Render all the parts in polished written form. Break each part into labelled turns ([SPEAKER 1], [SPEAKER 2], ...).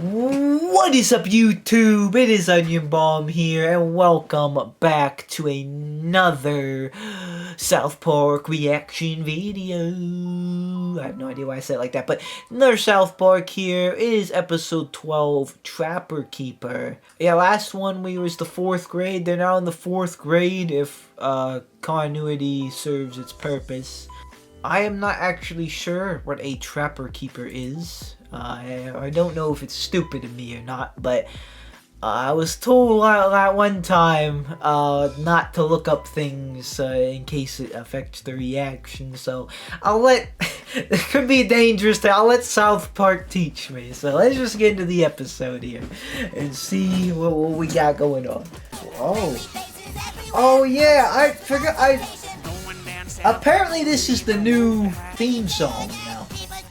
[SPEAKER 1] What is up, YouTube? It is Onion Bomb here, and welcome back to another South Park reaction video. I have no idea why I said it like that, but another South Park here. It is episode 12, Trapper Keeper. Yeah, last one we was the 4th grade. They're now in the 4th grade if continuity serves its purpose. I am not actually sure what a Trapper Keeper is. I don't know if it's stupid of me or not, but I was told at one time not to look up things in case it affects the reaction, so I'll let, it could be dangerous thing, I'll let South Park teach me. So let's just get into the episode here and see what we got going on. Oh yeah, I forgot, apparently this is the new theme song now.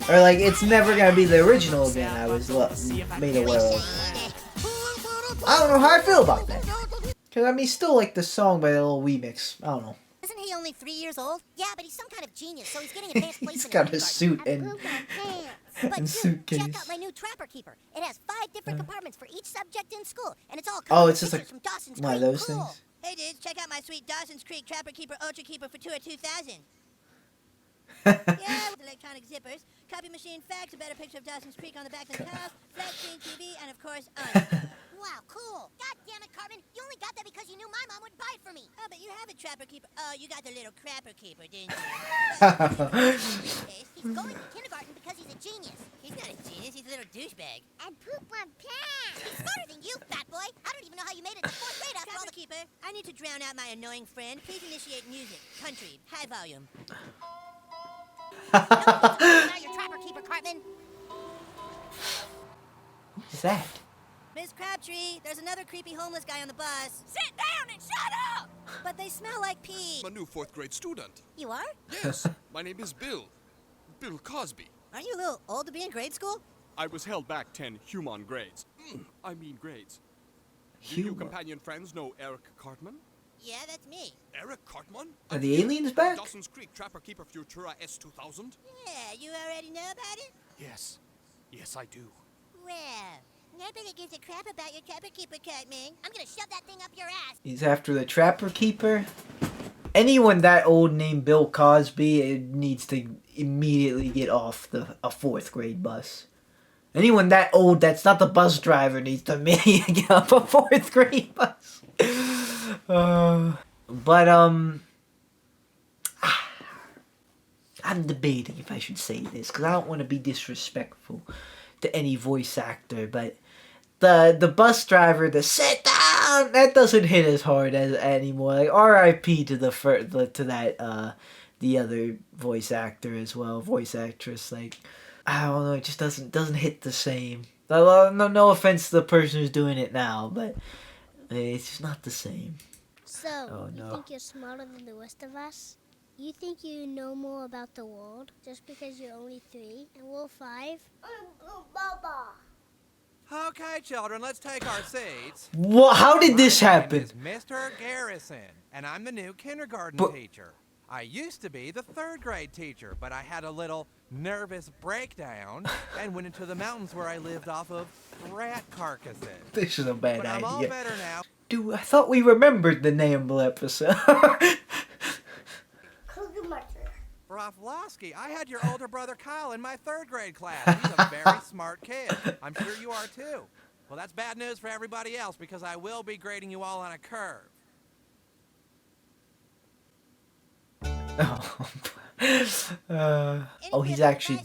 [SPEAKER 1] Or like, it's never gonna be the original again, I was made aware of. I don't know how I feel about that. Cause I mean, still like the song by the little remix. I don't know.
[SPEAKER 2] Isn't he only 3 years old? Yeah, but he's some kind of genius, so he's getting advanced placement.
[SPEAKER 1] He's got a suit and suitcase.
[SPEAKER 2] Check out my new Trapper Keeper. It has 5 different compartments for each subject in school, and it's all
[SPEAKER 1] oh, it's just like
[SPEAKER 2] from Dawson's
[SPEAKER 1] one of
[SPEAKER 2] Creek.
[SPEAKER 1] those things.
[SPEAKER 2] Hey dudes, check out my sweet Dawson's Creek Trapper Keeper Ultra Keeper for 2 or 2,000. Yeah, with electronic zippers, copy machine fax, a better picture of Dawson's Creek on the back of the tiles, flat screen TV, and of course, wow, cool. God damn it, Cartman. You only got that because you knew my mom would buy it for me. Oh, but you have a Trapper Keeper. Oh, you got the little Crapper Keeper, didn't you? He's going to kindergarten because he's a genius. He's not a genius, he's a little douchebag. And poop my pants. He's smarter than you, fat boy. I don't even know how you made it to 4th grade after all the Keeper. I need to drown out my annoying friend. Please initiate music. Country. High volume. Your Trapper Keeper, Cartman.
[SPEAKER 1] What's that?
[SPEAKER 2] Miss Crabtree, there's another creepy homeless guy on the bus. Sit down and shut up! But they smell like pee.
[SPEAKER 3] I'm a new 4th grade student.
[SPEAKER 2] You are?
[SPEAKER 3] Yes, my name is Bill. Bill Cosby.
[SPEAKER 2] Aren't you a little old to be in grade school?
[SPEAKER 3] I was held back 10 human grades. I mean grades. Do you companion friends know Eric Cartman?
[SPEAKER 2] Yeah, that's me.
[SPEAKER 3] Eric Cartman?
[SPEAKER 1] Are the aliens back?
[SPEAKER 3] Dawson's Creek Trapper Keeper Futura S2000?
[SPEAKER 2] Yeah, you already know about it?
[SPEAKER 3] Yes. Yes, I do.
[SPEAKER 2] Well, nobody gives a crap about your Trapper Keeper, Cartman. I'm gonna shove that thing up your ass.
[SPEAKER 1] He's after the Trapper Keeper? Anyone that old named Bill Cosby needs to immediately get off a 4th grade bus. Anyone that old that's not the bus driver needs to immediately get off a 4th grade bus. I'm debating if I should say this, because I don't want to be disrespectful to any voice actor, but the bus driver, the sit down, that doesn't hit as hard as anymore. Like, R.I.P. to the other voice actor as well, voice actress. Like, I don't know, it just doesn't hit the same. No offense to the person who's doing it now, but it's just not the same.
[SPEAKER 4] So, you think you're smarter than the rest of us? You think you know more about the world just because you're only 3 and we're 5?
[SPEAKER 5] Okay, children, let's take our seats.
[SPEAKER 1] What? How did this happen?
[SPEAKER 5] My name is Mr. Garrison, and I'm the new kindergarten teacher. I used to be the 3rd grade teacher, but I had a little nervous breakdown and went into the mountains where I lived off of rat carcasses.
[SPEAKER 1] This is a bad
[SPEAKER 5] but I'm
[SPEAKER 1] idea.
[SPEAKER 5] all better now.
[SPEAKER 1] Dude, I thought we remembered the Namble episode.
[SPEAKER 5] Raflowski, I had your older brother Kyle in my 3rd grade class. He's a very smart kid. I'm sure you are too. Well, that's bad news for everybody else because I will be grading you all on a curve.
[SPEAKER 1] He's actually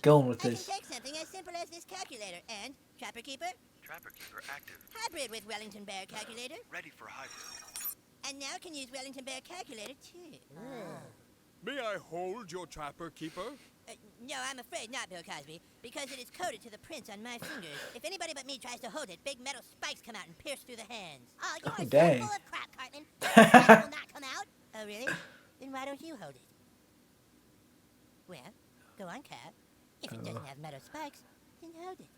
[SPEAKER 1] going with this.
[SPEAKER 2] I can take something as simple as this calculator and Trapper Keeper.
[SPEAKER 6] Trapper Keeper active.
[SPEAKER 2] Hybrid with Wellington Bear calculator.
[SPEAKER 6] Ready for hybrid.
[SPEAKER 2] And now can use Wellington Bear calculator too.
[SPEAKER 3] May I hold your Trapper Keeper?
[SPEAKER 2] No, I'm afraid not, Bill Cosby, because it is coded to the prints on my fingers. If anybody but me tries to hold it, big metal spikes come out and pierce through the hands. Oh, you are
[SPEAKER 1] dang.
[SPEAKER 2] so full of crap, Cartman. That will not come out. Oh, really? Then why don't you hold it? Well, go on, Cap. If it doesn't have metal spikes, then hold it.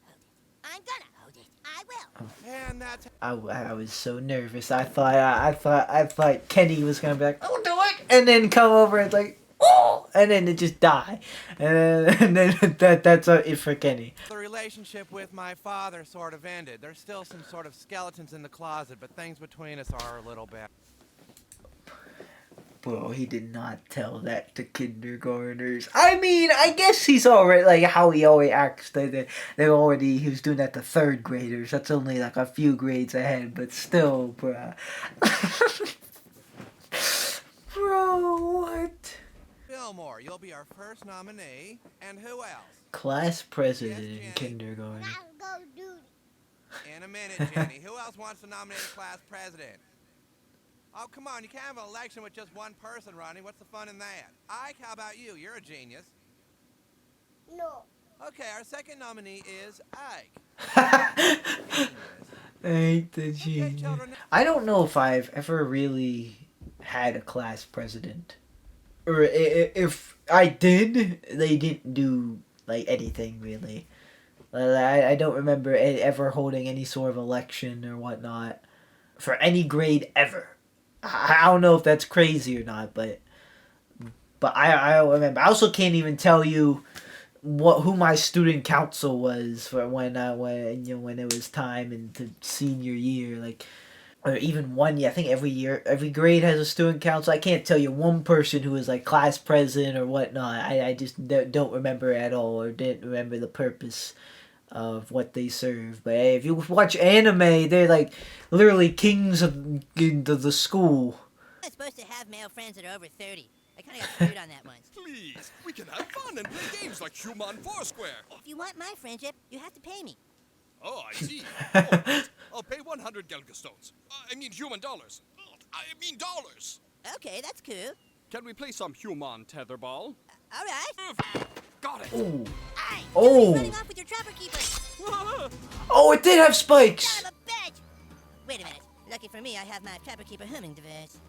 [SPEAKER 2] Hold it. I'm gonna hold it. I will.
[SPEAKER 5] And that's
[SPEAKER 1] I was so nervous. I thought Kenny was gonna be like, "Oh, do it," and then come over and like, "Oh," and then they just die, and then that's it for Kenny.
[SPEAKER 5] The relationship with my father sort of ended. There's still some sort of skeletons in the closet, but things between us are a little bit.
[SPEAKER 1] Bro, he did not tell that to kindergartners. I mean, I guess he's already, like, how he always acts. He was doing that to third graders. That's only, like, a few grades ahead, but still, bro. Bro, what?
[SPEAKER 5] Fillmore, you'll be our first nominee. And who else?
[SPEAKER 1] Class president
[SPEAKER 5] Yes,
[SPEAKER 1] in
[SPEAKER 5] Jenny.
[SPEAKER 1] kindergarten.
[SPEAKER 4] Go duty.
[SPEAKER 5] In a minute, Jenny. Who else wants to nominate a class president? Oh, come on. You can't have an election with just one person running. What's the fun in that? Ike, how about you? You're a genius.
[SPEAKER 4] No.
[SPEAKER 5] Okay, our second nominee is Ike.
[SPEAKER 1] I hate the genius.
[SPEAKER 5] children.
[SPEAKER 1] I don't know if I've ever really had a class president. Or if I did, they didn't do, like, anything, really. I don't remember ever holding any sort of election or whatnot for any grade ever. I don't know if that's crazy or not, but I don't remember. I also can't even tell you who my student council was for when it was time into senior year, like, or even 1 year. I think every grade has a student council. I can't tell you one person who was, like, class president or whatnot. I just don't remember at all, or didn't remember the purpose of what they serve. But hey, if you watch anime, they're, like, literally kings of the school.
[SPEAKER 2] I'm supposed to have male friends that are over 30. I kind of got screwed on that once.
[SPEAKER 3] Please, we can have fun and play games like Human Foursquare.
[SPEAKER 2] If you want my friendship, you have to pay me.
[SPEAKER 3] Oh, I see. All right. I'll pay 100 Gelgastones. I mean human dollars. I mean dollars.
[SPEAKER 2] Okay, that's cool.
[SPEAKER 3] Can we play some human tetherball?
[SPEAKER 2] All right.
[SPEAKER 3] Got it.
[SPEAKER 1] Ooh.
[SPEAKER 2] Aye,
[SPEAKER 1] Oh.
[SPEAKER 2] you're running off with your trapper keeper.
[SPEAKER 1] Oh, it did have spikes!
[SPEAKER 2] Son of a bitch! Wait a minute. Lucky for me, I have my trapper keeper humming device.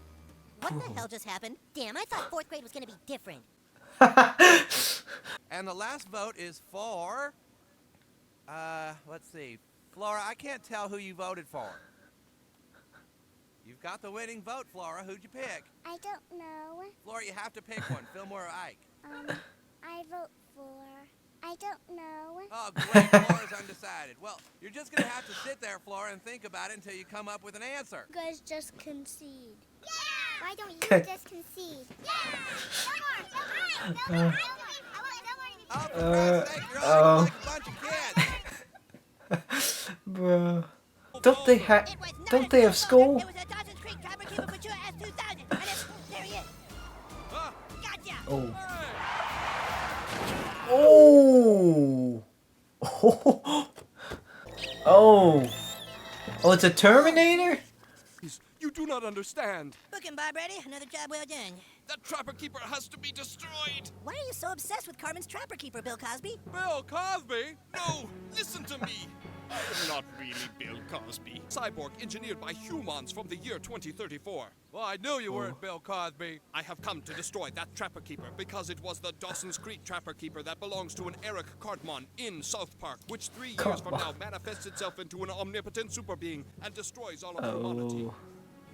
[SPEAKER 2] What the hell just happened? Damn, I thought 4th grade was gonna be different.
[SPEAKER 5] And the last vote is for... let's see. Flora, I can't tell who you voted for. You've got the winning vote, Flora. Who'd you pick?
[SPEAKER 4] I don't know.
[SPEAKER 5] Flora, you have to pick one. Fillmore or Ike?
[SPEAKER 4] I vote for. I don't know.
[SPEAKER 5] Oh, great. Flora's undecided. Well, you're just going to have to sit there, Flora, and think about it until you come up with an answer.
[SPEAKER 4] You guys just concede. Yeah! Why don't you just concede? Yeah! No more!
[SPEAKER 5] Oh, for Christ's sake, you're all like a bunch of kids.
[SPEAKER 1] Bro. Don't they
[SPEAKER 2] It was not
[SPEAKER 1] don't
[SPEAKER 2] a
[SPEAKER 1] they have
[SPEAKER 2] cell
[SPEAKER 1] school?
[SPEAKER 2] phone. It was a Dawson's Creek trapper keeper for S2000. And there he is.
[SPEAKER 5] Huh?
[SPEAKER 2] Gotcha!
[SPEAKER 1] Oh.
[SPEAKER 5] Hey.
[SPEAKER 1] Oh. Oh. Oh, it's a Terminator?
[SPEAKER 3] You do not understand.
[SPEAKER 2] Book him, Bob Ready. Another job well done.
[SPEAKER 3] That trapper keeper has to be destroyed.
[SPEAKER 2] Why are you so obsessed with Carmen's trapper keeper, Bill Cosby?
[SPEAKER 3] Bill Cosby? No, listen to me. I am not really Bill Cosby. Cyborg engineered by humans from the year 2034.
[SPEAKER 5] Well, I knew you weren't Bill Cosby.
[SPEAKER 3] I have come to destroy that trapper keeper because it was the Dawson's Creek trapper keeper that belongs to an Eric Cartman in South Park, which 3 years from now manifests itself into an omnipotent super being and destroys all of humanity.
[SPEAKER 1] Oh.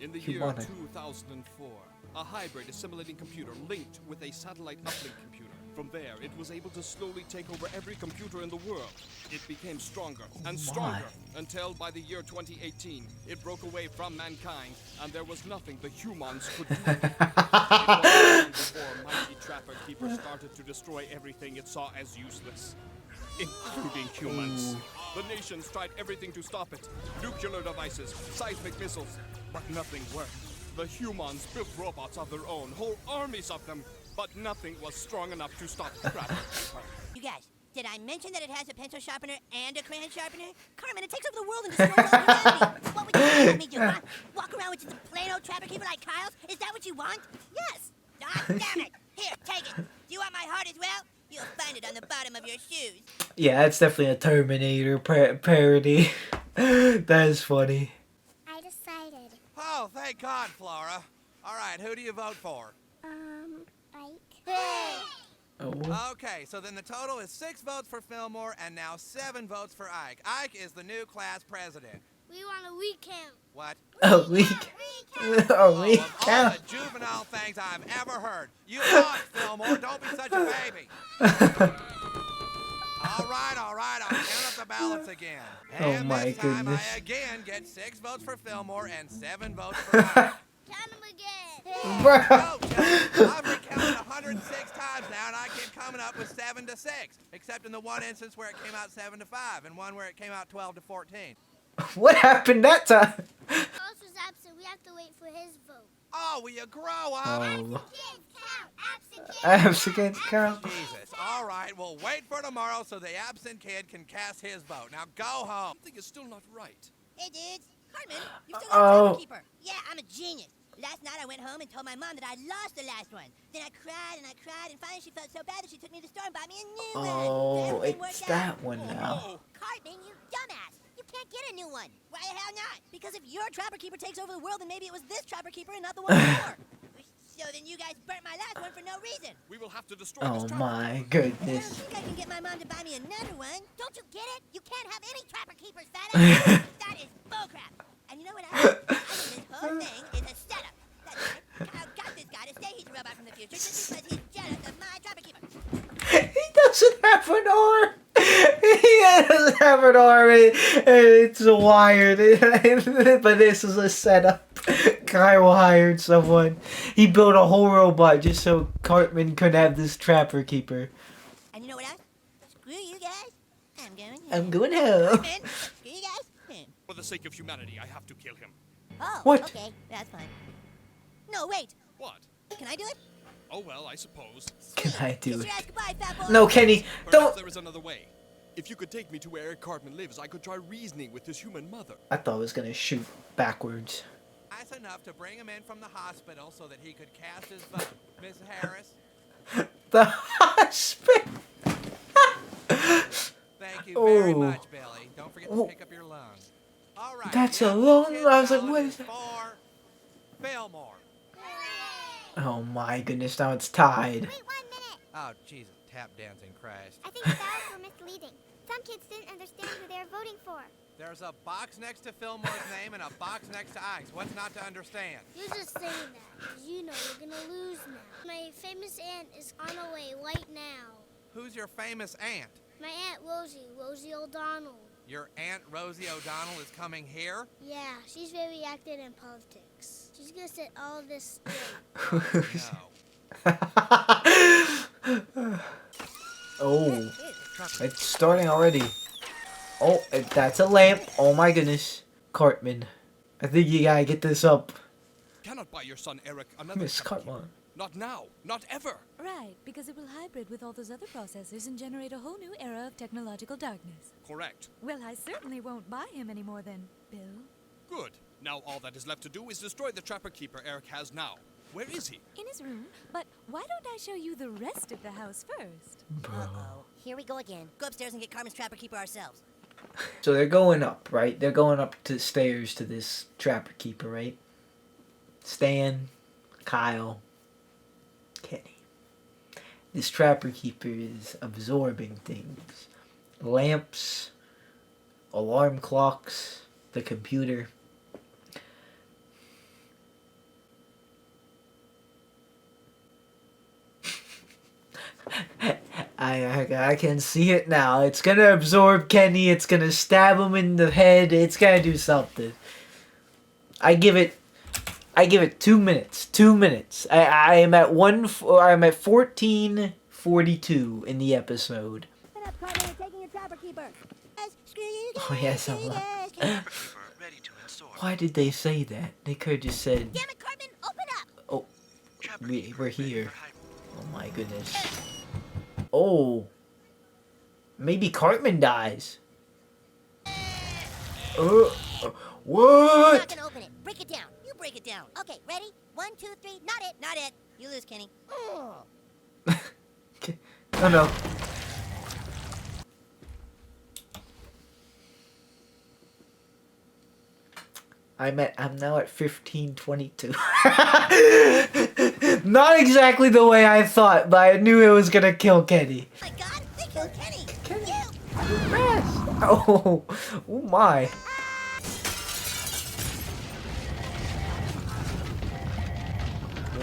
[SPEAKER 3] In the year 2004, a hybrid assimilating computer linked with a satellite uplink computer. From there, it was able to slowly take over every computer in the world. It became stronger and stronger until by the year 2018, it broke away from mankind and there was nothing the humans could do. It wasn't long before mighty trapper keeper started to destroy everything it saw as useless, including humans. The nations tried everything to stop it. Nuclear devices, seismic missiles, but nothing worked. The humans built robots of their own, whole armies of them, but nothing was strong enough to stop Trapper Keeper.
[SPEAKER 2] You guys, did I mention that it has a pencil sharpener and a crayon sharpener? Carmen, it takes over the world and destroys all humanity. What would you want me to do, huh? Walk around with just a plain old trapper keeper like Kyle's? Is that what you want? Yes. Ah, damn it. Here, take it. Do you want my heart as well? You'll find it on the bottom of your shoes.
[SPEAKER 1] Yeah, that's definitely a Terminator parody. That is funny.
[SPEAKER 4] I decided.
[SPEAKER 5] Oh, thank God, Flora. All right, who do you vote for?
[SPEAKER 4] Ike.
[SPEAKER 1] Oh.
[SPEAKER 5] Okay, so then the total is 6 votes for Fillmore and now 7 votes for Ike. Ike is the new class president.
[SPEAKER 4] We want a recount.
[SPEAKER 5] What?
[SPEAKER 1] A week. A
[SPEAKER 5] Oh,
[SPEAKER 1] week.
[SPEAKER 5] of all the juvenile things I've ever heard. You lost, Fillmore. Don't be such a baby. All right. I'll count up the ballots again.
[SPEAKER 1] Oh,
[SPEAKER 5] And
[SPEAKER 1] my
[SPEAKER 5] this time
[SPEAKER 1] goodness.
[SPEAKER 5] I again get 6 votes for Fillmore and 7 votes for Mike.
[SPEAKER 4] Count them again.
[SPEAKER 1] Bro.
[SPEAKER 5] No, Joe, I've recounted 106 times now, and I keep coming up with 7 to 6, except in the one instance where it came out 7 to 5, and one where it came out 12 to 14.
[SPEAKER 1] What happened that time?
[SPEAKER 4] Carlos was absent. We have to wait for his vote.
[SPEAKER 5] Oh, will you grow up?
[SPEAKER 1] Oh.
[SPEAKER 4] Kids count. Absent kids.
[SPEAKER 1] Absent against Carl.
[SPEAKER 5] Jesus. All right, we'll wait for tomorrow so the absent kid can cast his vote. Now go home.
[SPEAKER 3] Something is still not right.
[SPEAKER 2] Hey, dudes. Cartman, you still
[SPEAKER 1] Oh.
[SPEAKER 2] got a keeper. Yeah, I'm a genius. Last night I went home and told my mom that I lost the last one. Then I cried, and finally she felt so bad that she took me to the store and bought me a new one.
[SPEAKER 1] Oh,
[SPEAKER 2] Everything
[SPEAKER 1] it's
[SPEAKER 2] worked out.
[SPEAKER 1] that one now.
[SPEAKER 2] Cartman, you dumbass. You can't get a new one. Why the hell not? Because if your Trapper Keeper takes over the world, then maybe it was this Trapper Keeper and not the one before. So then you guys burnt my last one for no reason.
[SPEAKER 3] We will have to destroy
[SPEAKER 1] Oh
[SPEAKER 3] this
[SPEAKER 1] my
[SPEAKER 2] I don't
[SPEAKER 1] goodness.
[SPEAKER 2] think I can get my mom to buy me another one. Don't you get it? You can't have any Trapper Keepers, fella. That is bullcrap. And you know what I think this whole thing is a setup. That's right. I got this guy to say he's a robot from the future just because he's jealous of my Trapper Keeper.
[SPEAKER 1] He doesn't have an arm. He doesn't have an arm. It's wired. But this is a setup. Kyle hired someone. He built a whole robot just so Cartman could have this Trapper Keeper.
[SPEAKER 2] And you know what else? Screw you guys. I'm going home.
[SPEAKER 1] I'm going home.
[SPEAKER 2] Cartman, screw you guys. Home.
[SPEAKER 3] For the sake of humanity, I have to kill him.
[SPEAKER 2] Oh,
[SPEAKER 1] What?
[SPEAKER 2] okay. That's fine. No, wait.
[SPEAKER 3] What?
[SPEAKER 2] Can I do it?
[SPEAKER 3] Oh well, I suppose.
[SPEAKER 1] Can I do
[SPEAKER 2] Kiss
[SPEAKER 1] it?
[SPEAKER 2] your ass goodbye, fat boy.
[SPEAKER 1] No, Kenny,
[SPEAKER 3] Perhaps
[SPEAKER 1] don't.
[SPEAKER 3] there is another way. If you could take me to where Eric Cartman lives, I could try reasoning with his human mother.
[SPEAKER 1] I thought I was gonna shoot backwards.
[SPEAKER 5] That's enough to bring him in from the hospital so that he could cast his vote. Miss Harris,
[SPEAKER 1] The hospital.
[SPEAKER 5] thank you very
[SPEAKER 1] Oh.
[SPEAKER 5] much, Billy. Don't forget to
[SPEAKER 1] Oh.
[SPEAKER 5] pick up your lungs. All right.
[SPEAKER 1] That's
[SPEAKER 5] the
[SPEAKER 1] a
[SPEAKER 5] absent
[SPEAKER 1] long-
[SPEAKER 5] kid's
[SPEAKER 1] I was like,
[SPEAKER 5] ballot
[SPEAKER 1] what is that?
[SPEAKER 5] For Fillmore.
[SPEAKER 1] Oh my goodness, now it's tied.
[SPEAKER 4] Wait 1 minute.
[SPEAKER 5] Oh, Jesus, tap dancing Christ.
[SPEAKER 4] I think the ballots were misleading. Some kids didn't understand who they were voting for.
[SPEAKER 5] There's a box next to Fillmore's name and a box next to Ike's. What's not to understand?
[SPEAKER 4] You're just saying that, 'cause you know you're gonna lose now. My famous aunt is on her way right now.
[SPEAKER 5] Who's your famous aunt?
[SPEAKER 4] My Aunt Rosie O'Donnell.
[SPEAKER 5] Your Aunt Rosie O'Donnell is coming here?
[SPEAKER 4] Yeah, she's very active in politics. She's gonna set all this straight.
[SPEAKER 5] No.
[SPEAKER 1] Oh, it's starting already. Oh, that's a lamp. Oh my goodness. Cartman, I think you gotta get this up.
[SPEAKER 3] Cannot buy your son Eric another
[SPEAKER 1] Miss
[SPEAKER 3] Trapper Keeper.
[SPEAKER 1] Cartman.
[SPEAKER 3] Not now. Not ever.
[SPEAKER 7] Right, because it will hybrid with all those other processors and generate a whole new era of technological darkness.
[SPEAKER 3] Correct.
[SPEAKER 7] Well, I certainly won't buy him any more than Bill.
[SPEAKER 3] Good. Now all that is left to do is destroy the Trapper Keeper Eric has now. Where is he?
[SPEAKER 7] In his room, but why don't I show you the rest of the house first?
[SPEAKER 2] Uh-oh. Here we go again. Go upstairs and get Carmen's Trapper Keeper ourselves.
[SPEAKER 1] So they're going up, right? They're going up the stairs to this Trapper Keeper, right? Stan, Kyle, Kenny. This Trapper Keeper is absorbing things. Lamps, alarm clocks, the computer. I can see it now. It's gonna absorb Kenny. It's gonna stab him in the head. It's gonna do something. I give it 2 minutes. 2 minutes. I'm at 14:42 in the episode.
[SPEAKER 2] Shut up, Carmen. You're taking your Trapper Keeper. Yes, screw you guys.
[SPEAKER 1] Oh yes,
[SPEAKER 2] Screw you
[SPEAKER 1] I'm
[SPEAKER 2] guys.
[SPEAKER 6] Trapper Keeper ready to install.
[SPEAKER 1] Why did they say that? They could have just said,
[SPEAKER 2] Damn it, Carmen. Open up.
[SPEAKER 1] "Oh,
[SPEAKER 6] Trapper
[SPEAKER 1] we're
[SPEAKER 6] Keeper ready
[SPEAKER 1] here."
[SPEAKER 6] for hybrid.
[SPEAKER 1] Oh my goodness. Oh. Maybe Cartman dies.
[SPEAKER 2] I'm not
[SPEAKER 1] What?
[SPEAKER 2] gonna open it. Break it down. You break it down. Okay, ready? 1, 2, 3. Not it. Not it. You lose, Kenny.
[SPEAKER 1] Oh no. I'm now at 15:22. Not exactly the way I thought, but I knew it was gonna kill Kenny.
[SPEAKER 2] Oh my God, they killed Kenny.
[SPEAKER 1] Kenny.
[SPEAKER 2] You.
[SPEAKER 1] Oh my.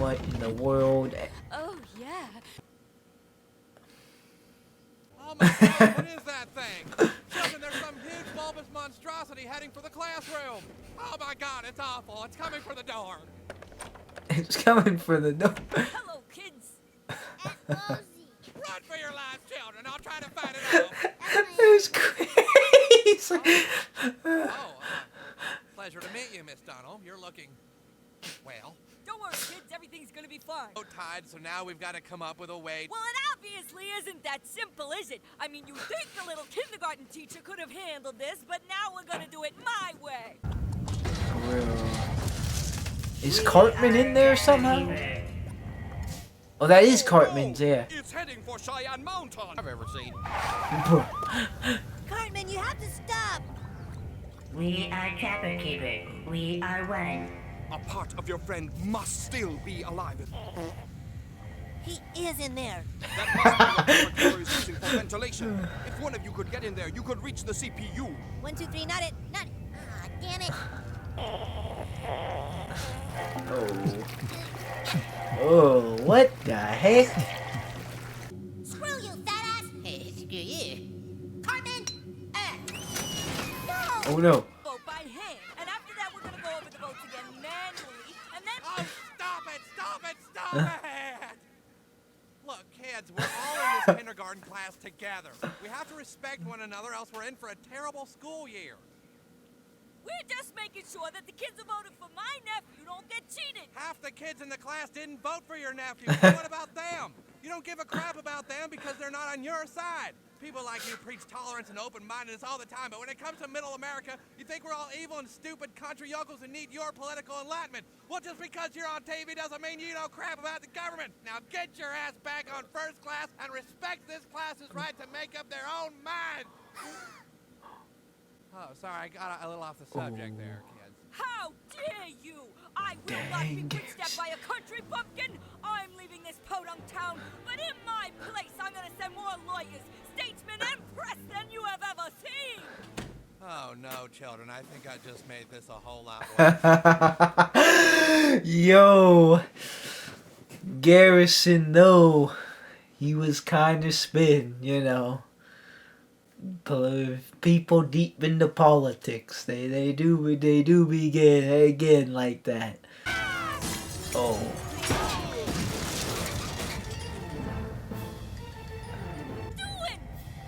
[SPEAKER 1] what in the world?
[SPEAKER 7] Oh, yeah.
[SPEAKER 5] Oh my God, what is that thing? Children, there's some huge bulbous monstrosity heading for the classroom. Oh my God, it's awful. It's coming for the door.
[SPEAKER 1] It's coming for the door.
[SPEAKER 7] Hello, kids.
[SPEAKER 5] Run for your lives, children. I'll try to fight it off.
[SPEAKER 1] It's crazy.
[SPEAKER 5] Pleasure to meet you, Miss Donald. You're looking, well,
[SPEAKER 7] Don't worry, kids. Everything's gonna be fine.
[SPEAKER 5] so tied, so now we've got to come up with a way.
[SPEAKER 7] Well, it obviously isn't that simple, is it? I mean, you think the little kindergarten teacher could have handled this, but now we're gonna do it my way.
[SPEAKER 1] Is Cartman in there somehow? Oh, that is Cartman's, yeah.
[SPEAKER 3] It's heading for Cheyenne Mountain. I've ever seen.
[SPEAKER 2] Cartman, you have to stop.
[SPEAKER 8] We are Trapper Keeper. We are one.
[SPEAKER 3] A part of your friend must still be alive.
[SPEAKER 2] He is in there.
[SPEAKER 3] That must be what the laboratory is using for ventilation. If one of you could get in there, you could reach the CPU.
[SPEAKER 2] 1, 2, 3, not it. Not it. Ah, damn it.
[SPEAKER 1] Oh, what the heck?
[SPEAKER 2] Screw you, fat ass. Hey, screw you. Cartman. No.
[SPEAKER 1] Oh no.
[SPEAKER 7] Vote by hand, and after that, we're gonna go over the votes again manually, and then.
[SPEAKER 5] Oh, stop it! Stop it! Stop it! Look, kids, we're all in this kindergarten class together. We have to respect one another, else we're in for a terrible school year.
[SPEAKER 7] We're just making sure that the kids who voted for my nephew don't get cheated.
[SPEAKER 5] Half the kids in the class didn't vote for your nephew. So what about them? You don't give a crap about them because they're not on your side. People like you preach tolerance and open-mindedness all the time, but when it comes to middle America, you think we're all evil and stupid country yokels who need your political enlightenment. Well, just because you're on TV doesn't mean you know crap about the government. Now get your ass back on first class and respect this class's right to make up their own mind. Oh, sorry, I got a little off the subject there, kids.
[SPEAKER 7] How dare you! I will not be
[SPEAKER 1] Dang.
[SPEAKER 7] quick-stepped by a country bumpkin! I'm leaving this podunk town, but in my place I'm gonna send more lawyers, statesmen, and press than you have ever seen!
[SPEAKER 5] Oh, no, children, I think I just made this a whole lot worse.
[SPEAKER 1] Yo. Garrison, though. He was kind of spin, you know. People deep into politics, they do begin again like that. Oh.
[SPEAKER 7] Doing?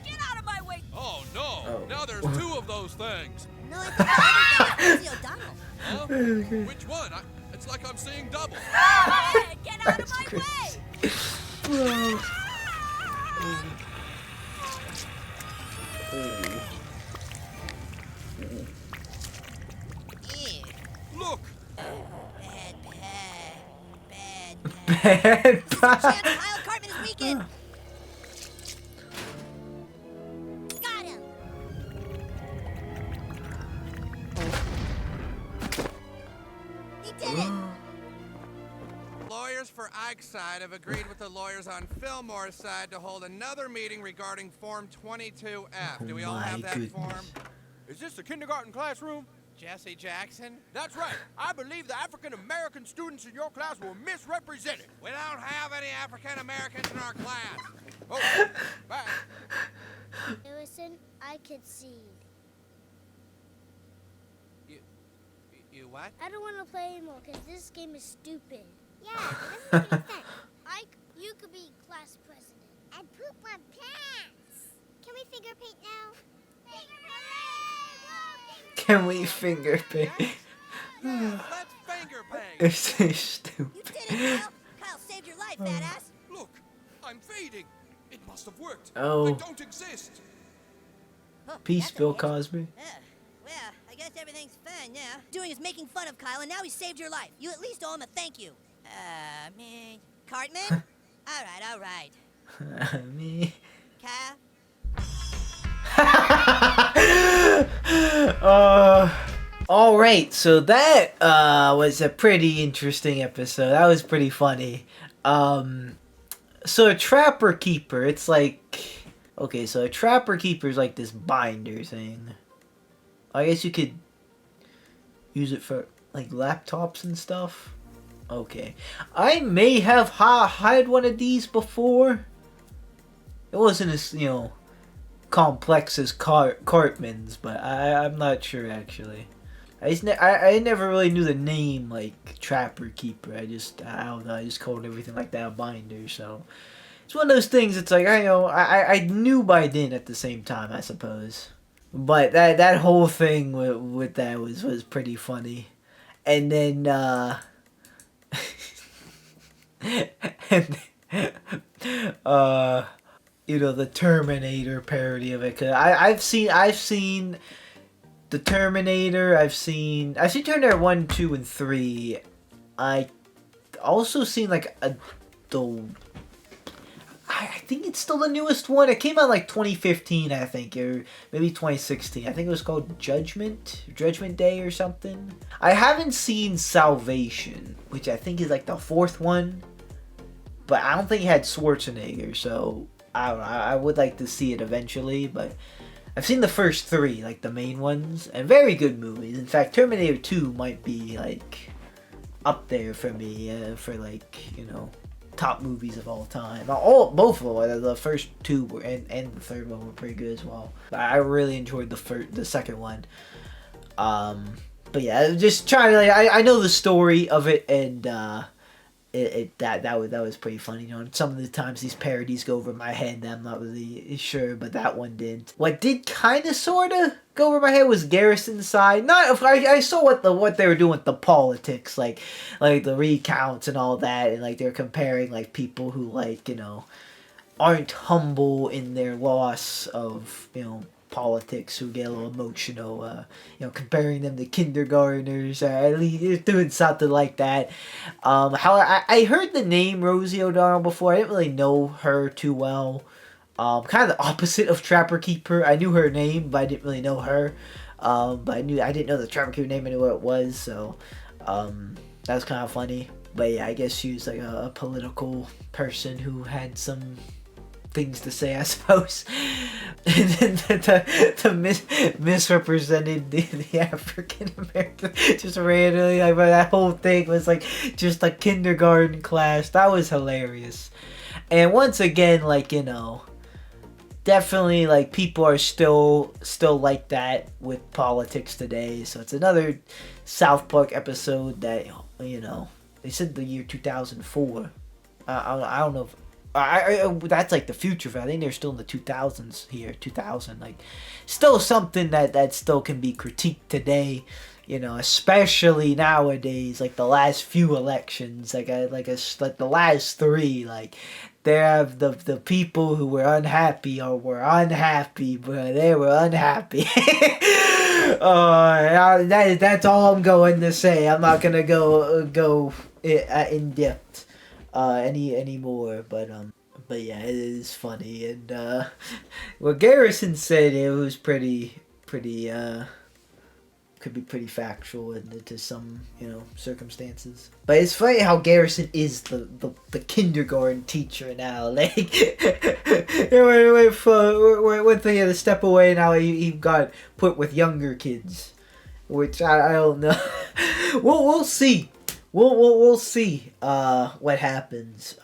[SPEAKER 7] Get out of my way!
[SPEAKER 3] Oh no!
[SPEAKER 1] Oh.
[SPEAKER 3] Now there's two of those things.
[SPEAKER 2] No, I think the other guy is Rosie O'Donnell.
[SPEAKER 3] Huh? Which one? It's like I'm seeing double.
[SPEAKER 7] Hey, get out of my way!
[SPEAKER 1] Bro.
[SPEAKER 2] Yeah.
[SPEAKER 3] Look!
[SPEAKER 2] Bad.
[SPEAKER 1] Bad.
[SPEAKER 2] Chance Kyle Cartman is weakened. Got him. He did it.
[SPEAKER 5] Lawyers for Ike's side have agreed with the lawyers on Fillmore's side to hold another meeting regarding Form 22F. Do we all
[SPEAKER 1] my
[SPEAKER 5] have that
[SPEAKER 1] goodness.
[SPEAKER 5] form?
[SPEAKER 3] Is this the kindergarten classroom?
[SPEAKER 5] Jesse Jackson?
[SPEAKER 3] That's right. I believe the African American students in your class were misrepresented.
[SPEAKER 5] We don't have any African Americans in our class.
[SPEAKER 3] Oh, bye.
[SPEAKER 4] Listen, I concede.
[SPEAKER 5] You what?
[SPEAKER 4] I don't want to play anymore because this game is stupid. Yeah, it doesn't make any sense. You could be class president. And poop my pants. Can we finger paint now?
[SPEAKER 1] Can we finger paint?
[SPEAKER 5] Yeah, let's finger paint.
[SPEAKER 1] It's so stupid.
[SPEAKER 2] You did it, Kyle. Kyle saved your life, badass.
[SPEAKER 3] Look, I'm fading. It must have worked.
[SPEAKER 1] Oh.
[SPEAKER 3] I don't exist.
[SPEAKER 2] Huh,
[SPEAKER 1] Peace,
[SPEAKER 2] that's
[SPEAKER 1] Bill
[SPEAKER 2] unfortunate.
[SPEAKER 1] Cosby.
[SPEAKER 2] Well, I guess everything's fine now. Doing is making fun of Kyle, and now he saved your life. You at least owe him a thank you. Man. Cartman? All right.
[SPEAKER 1] Me.
[SPEAKER 2] Kyle?
[SPEAKER 1] Alright, so that was a pretty interesting episode. That was pretty funny. So a Trapper Keeper, it's like... Okay, so a Trapper Keeper is like this binder thing. I guess you could use it for like laptops and stuff. Okay. I may have had one of these before. It wasn't as, complex as Cartman's, but I'm not sure actually. I never really knew the name, like, Trapper Keeper. I don't know, I just called everything like that a binder, so. It's one of those things, it's like, I knew by then at the same time, I suppose. But that whole thing with that was pretty funny. And then, and the Terminator parody of it. 'Cause I've seen the Terminator. I've seen Terminator 1, 2, and 3. I also seen like I think it's still the newest one. It came out like 2015, I think, or maybe 2016. I think it was called Judgment Day or something. I haven't seen Salvation, which I think is like the 4th one, but I don't think it had Schwarzenegger, so I don't know. I would like to see it eventually, but I've seen the first 3, like the main ones, and very good movies. In fact, Terminator 2 might be like up there for me for like, top movies of all time. Both of them, the first 2 were, and the 3rd one were pretty good as well. But I really enjoyed the 2nd one. But yeah, just trying to, I know the story of it, and that was pretty funny. Some of the times these parodies go over my head, I'm not really sure, but that one didn't. What did kind of sort of go over my head was Garrison's side. Not, I saw what they were doing with the politics, like the recounts and all that, and like they're comparing like people who aren't humble in their loss of politics, who get a little emotional, comparing them to kindergartners, at least doing something like that. How I heard the name Rosie O'Donnell before. I didn't really know her too well. Kind of the opposite of Trapper Keeper. I knew her name, but I didn't really know her. But I didn't know the Trapper Keeper name. I knew what it was, so that was kind of funny. But yeah, I guess she was like a political person who had some things to say, I suppose. And then the misrepresented the African American just randomly, like, that whole thing was like just a kindergarten class. That was hilarious. And once again, definitely like people are still like that with politics today. So it's another South Park episode that they said the year 2004. I don't know if that's like the future. I think they're still in the 2000s here. 2000, like, still something that still can be critiqued today. Especially nowadays, like the last few elections, like the last 3, like there have the people who were unhappy but they were unhappy. That's all I'm going to say. I'm not gonna go in depth anymore, but yeah, it is funny. And what Garrison said, it was pretty could be pretty factual into some circumstances. But it's funny how Garrison is the kindergarten teacher now. Like one thing, a step away, now he got put with younger kids, which I don't know. We'll see. We'll see what happens.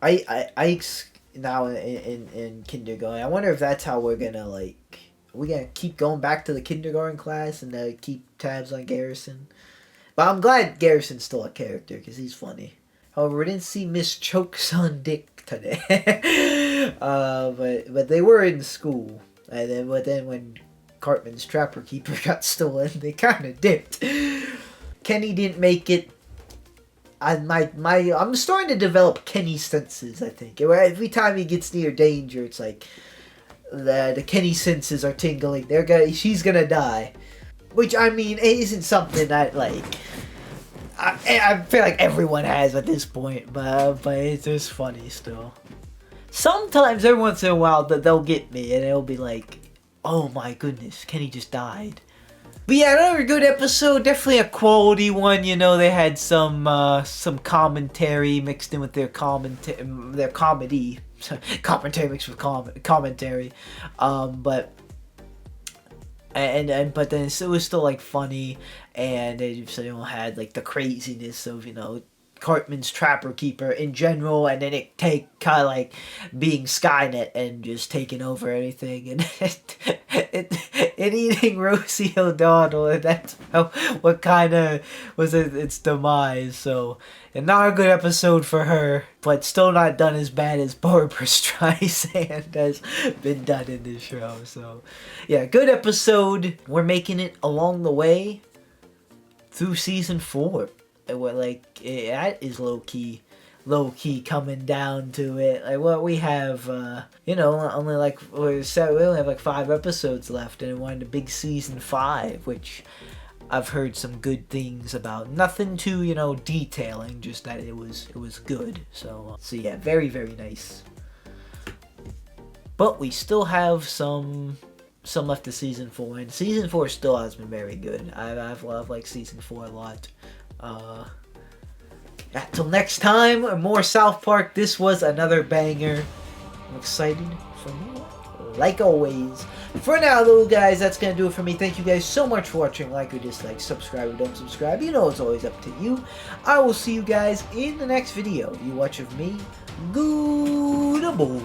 [SPEAKER 1] Ike's now in kindergarten. I wonder if that's how we're gonna keep going back to the kindergarten class and keep tabs on Garrison. But I'm glad Garrison's still a character because he's funny. However, we didn't see Miss Chokes on Dick today. But they were in school, and then when Cartman's Trapper Keeper got stolen, they kind of dipped. Kenny didn't make it. I'm starting to develop Kenny senses, I think. Every time he gets near danger, it's like the Kenny senses are tingling. She's gonna die. Which, I mean, it isn't something that, I feel like everyone has at this point, but it's just funny still. Sometimes, every once in a while, they'll get me, and it'll be like, oh my goodness, Kenny just died. But yeah, another good episode, definitely a quality one. They had some commentary mixed in with their comedy. Commentary mixed with commentary. But then it was still funny, and they just had like the craziness of Cartman's Trapper Keeper in general, and then it kind of like being Skynet and just taking over everything, and it eating Rosie O'Donnell, and that's what kind of was its demise. So, and not a good episode for her, but still not done as bad as Barbara Streisand has been done in this show. So, yeah, good episode. We're making it along the way through season 4. And we're like, that is low key coming down to it. Like, what we have, only like, we only have like 5 episodes left, and we're in the big season 5, which I've heard some good things about. Nothing too, detailing, just that it was good. So yeah, very, very nice. But we still have some left of season 4, and season 4 still has been very good. I've loved like season 4 a lot. Until next time, more South Park. This was another banger. I'm excited for more, like always. For now, though, guys, that's gonna do it for me. Thank you guys so much for watching. Like or dislike, subscribe or don't subscribe. It's always up to you. I will see you guys in the next video. You watch of me. Goodbye.